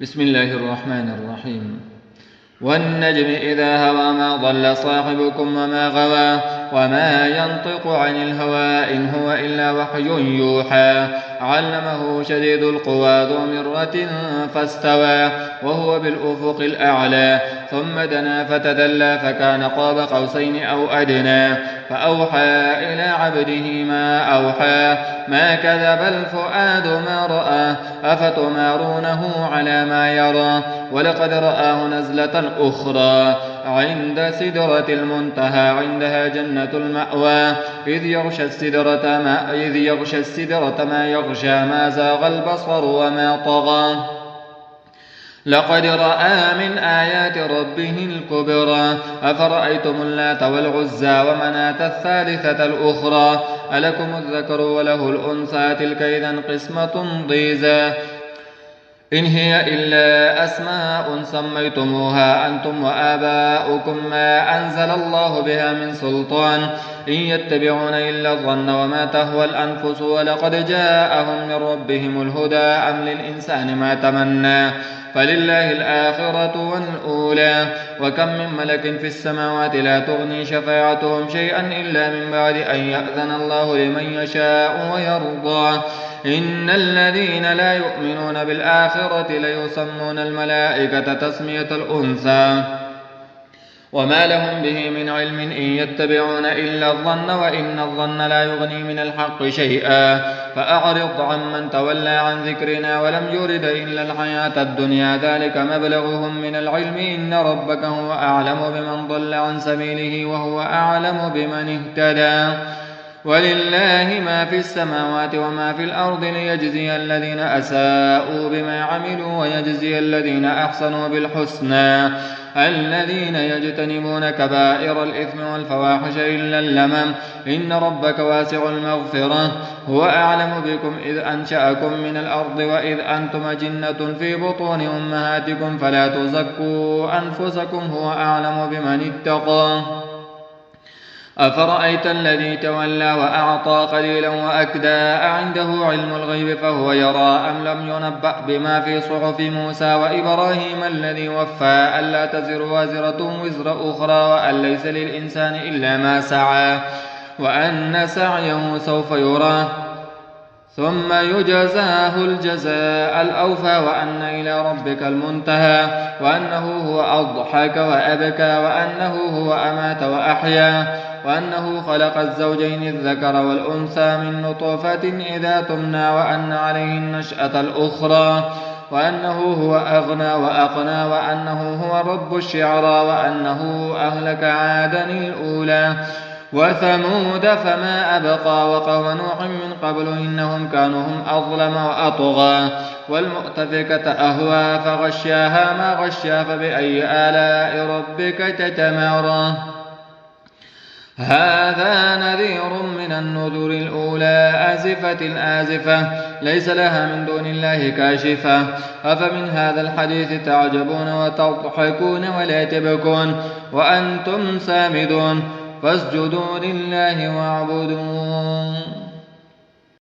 بسم الله الرحمن الرحيم. والنجم إذا هوى ما ضل صاحبكم وما غوى وما ينطق عن الهوى إن هو إلا وحي يوحى علمه شديد القوى ذو مرة فاستوى وهو بالأفق الأعلى ثم دنا فتدلى فكان قاب قوسين أو أدنى فأوحى إلى عبده ما أوحى ما كذب الفؤاد ما رأى أفتمارونه على ما يرى ولقد رآه نزلة أخرى عند سدرة المنتهى عندها جنة المأوى إذ يغشى السدرة ما يغشى ما زاغ البصر وما طغى لقد رأى من آيات ربه الكبرى أفرأيتم اللات والعزى ومناة الثالثة الأخرى ألكم الذكر وله الأنثى تلك إذن قسمة ضيزى إن هي إلا أسماء سميتموها أنتم وآباؤكم ما أنزل الله بها من سلطان إن يتبعون إلا الظن وما تهوى الأنفس ولقد جاءهم من ربهم الهدى أم للإنسان ما تمنى فلله الآخرة والأولى وكم من ملك في السماوات لا تغني شفاعتهم شيئا إلا من بعد أن يأذن الله لمن يشاء ويرضى إن الذين لا يؤمنون بالآخرة ليسمون الملائكة تسمية الأنثى وما لهم به من علم إن يتبعون إلا الظن وإن الظن لا يغني من الحق شيئا فأعرض عمن تولى عن ذكرنا ولم يرد إلا الحياة الدنيا ذلك مبلغهم من العلم إن ربك هو أعلم بمن ضل عن سبيله وهو أعلم بمن اهتدى ولله ما في السماوات وما في الأرض ليجزي الذين أساءوا بما عملوا ويجزي الذين أحسنوا بالحسنى الذين يجتنبون كبائر الإثم والفواحش إلا اللمم إن ربك واسع المغفرة هو أعلم بكم إذ أنشأكم من الأرض وإذ أنتم أجنة في بطون أمهاتكم فلا تزكوا أنفسكم هو أعلم بمن اتقى أفرأيت الذي تولى وأعطى قليلا وأكدى أعنده علم الغيب فهو يرى أم لم ينبأ بما في صحف موسى وإبراهيم الذي وفى ألا تزر وازرة وزر أخرى وأن ليس للإنسان إلا ما سعى وأن سعيه سوف يرى ثم يجزاه الجزاء الأوفى وأن إلى ربك المنتهى وأنه هو أضحك وأبكى وأنه هو أمات وأحيا وأنه خلق الزوجين الذكر والأنثى من نطفة إذا تمنى وأن عليه النشأة الأخرى وأنه هو أغنى وأقنى وأنه هو رب الشعرى وأنه أهلك عادا الأولى وثمود فما أبقى وقوم نوح من قبل إنهم كانوا هم أظلم وأطغى والمؤتفكة أهوى فغشاها ما غشا فبأي آلاء ربك تتمارى هذا نذير من النذر الأولى آزفة الآزفة ليس لها من دون الله كاشفة أفمن هذا الحديث تعجبون وتضحكون ولا تبكون وأنتم سامدون فاسجدوا لله واعبدون